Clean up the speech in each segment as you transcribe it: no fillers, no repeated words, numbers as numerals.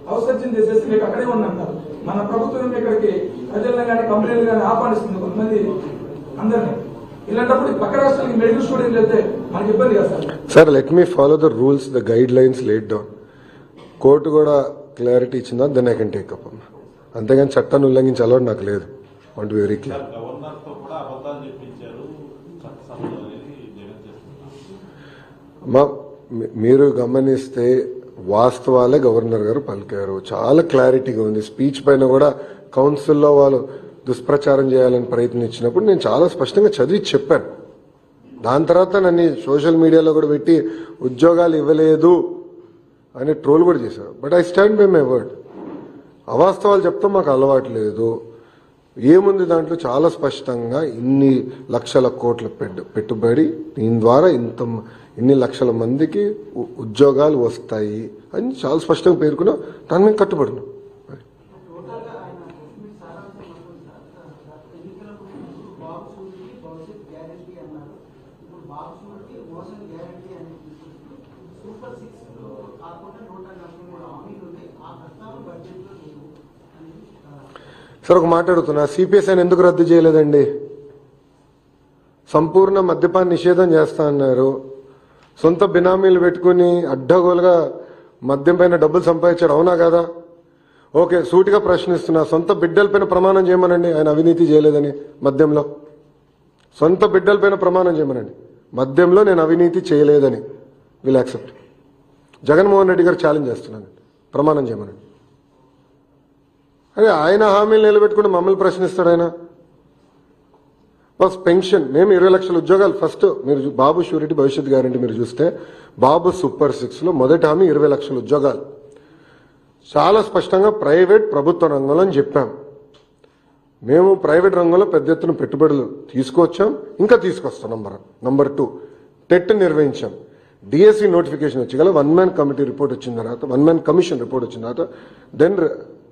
అవసరం చేసేసి మీకు అక్కడే ఉండంటారు. మన ప్రభుత్వం ఇక్కడికి ప్రజలను కానీ కంపెనీలు కానీ ఆహ్వానిస్తుంది కొంతమంది అందరినీ. ఇలాంటప్పుడు పక్క రాష్ట్రానికి మెడికల్ స్టూడెంట్లు వెళ్తే మనకి ఇబ్బంది కదా sir. Sir let me follow the rules, the guidelines laid down. Court కూడా క్లారిటీ ఇచ్చిందా, then I can take up. అంతేగాని చట్టాన్ని ఉల్లంఘించే అలవాటు నాకు లేదు. Want be very clear. మీరు గమనిస్తే వాస్తవాలే గవర్నర్ గారు పలికారు. చాలా క్లారిటీగా ఉంది. స్పీచ్ పైన కూడా కౌన్సిల్లో వాళ్ళు దుష్ప్రచారం చేయాలని ప్రయత్నించినప్పుడు నేను చాలా స్పష్టంగా చదివి చెప్పాను. దాని తర్వాత నన్ను సోషల్ మీడియాలో కూడా పెట్టి ఉద్యోగాలు ఇవ్వలేదు అని ట్రోల్ కూడా చేశారు. But I stand by my word. అవాస్తవాలు చెప్తాం మాకు అలవాటు లేదు. ఏముంది దాంట్లో చాలా స్పష్టంగా ఇన్ని లక్షల కోట్ల పెట్టుబడి, దీని ద్వారా ఇన్ని లక్షల మందికి ఉద్యోగాలు వస్తాయి అని చాలా స్పష్టంగా పేర్కొన్నా. దాని మీద కట్టుబడినాం. సార్ ఒక మాట అడుగుతున్నా, సిపిఎస్ఐని ఎందుకు రద్దు చేయలేదండి? సంపూర్ణ మద్యపాన నిషేధం చేస్తా అన్నారు. సొంత బినామీలు పెట్టుకుని అడ్డగోలుగా మద్యం పైన డబ్బులు సంపాదించాడు, అవునా కదా? ఓకే, సూటిగా ప్రశ్నిస్తున్నా, సొంత బిడ్డలపైన ప్రమాణం చేయమనండి ఆయన అవినీతి చేయలేదని. మద్యంలో సొంత బిడ్డలపైన ప్రమాణం చేయమనండి, మద్యంలో నేను అవినీతి చేయలేదని. Will accept. జగన్మోహన్ రెడ్డి గారు ఛాలెంజ్ చేస్తున్నాను, ప్రమాణం చేయమనండి. అదే ఆయన హామీలు నిలబెట్టుకుని మమ్మల్ని ప్రశ్నిస్తాడు ఆయన. బస్ పెన్షన్, మేము 20 లక్షల ఉద్యోగాలు ఫస్ట్ మీరు బాబు షూరిటీ భవిష్యత్ గ్యారంటీ మీరు చూస్తే బాబు సూపర్ 6లో మొదటి హామీ 20 లక్షల ఉద్యోగాలు. చాలా స్పష్టంగా ప్రైవేట్ ప్రభుత్వ రంగంలో అని చెప్పాం. మేము ప్రైవేట్ రంగంలో పెద్ద ఎత్తున పెట్టుబడులు తీసుకొచ్చాం, ఇంకా తీసుకొస్తాం. నంబర్ 2 టెట్ నిర్వహించాం. డిఎస్సి నోటిఫికేషన్ వచ్చి గల 1 మ్యాన్ కమిటీ రిపోర్ట్ వచ్చిన తర్వాత, 1 మ్యాన్ కమిషన్ రిపోర్ట్ వచ్చిన తర్వాత దెన్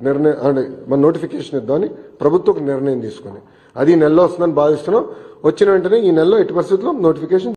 నిర్ణయం మన నోటిఫికేషన్ ఇద్దామని ప్రభుత్వం నిర్ణయం తీసుకుని అది ఈ నెలలో వస్తుందని భావిస్తున్నాం. వచ్చిన వెంటనే ఈ నెలలో ఎట్టి పరిస్థితుల్లో నోటిఫికేషన్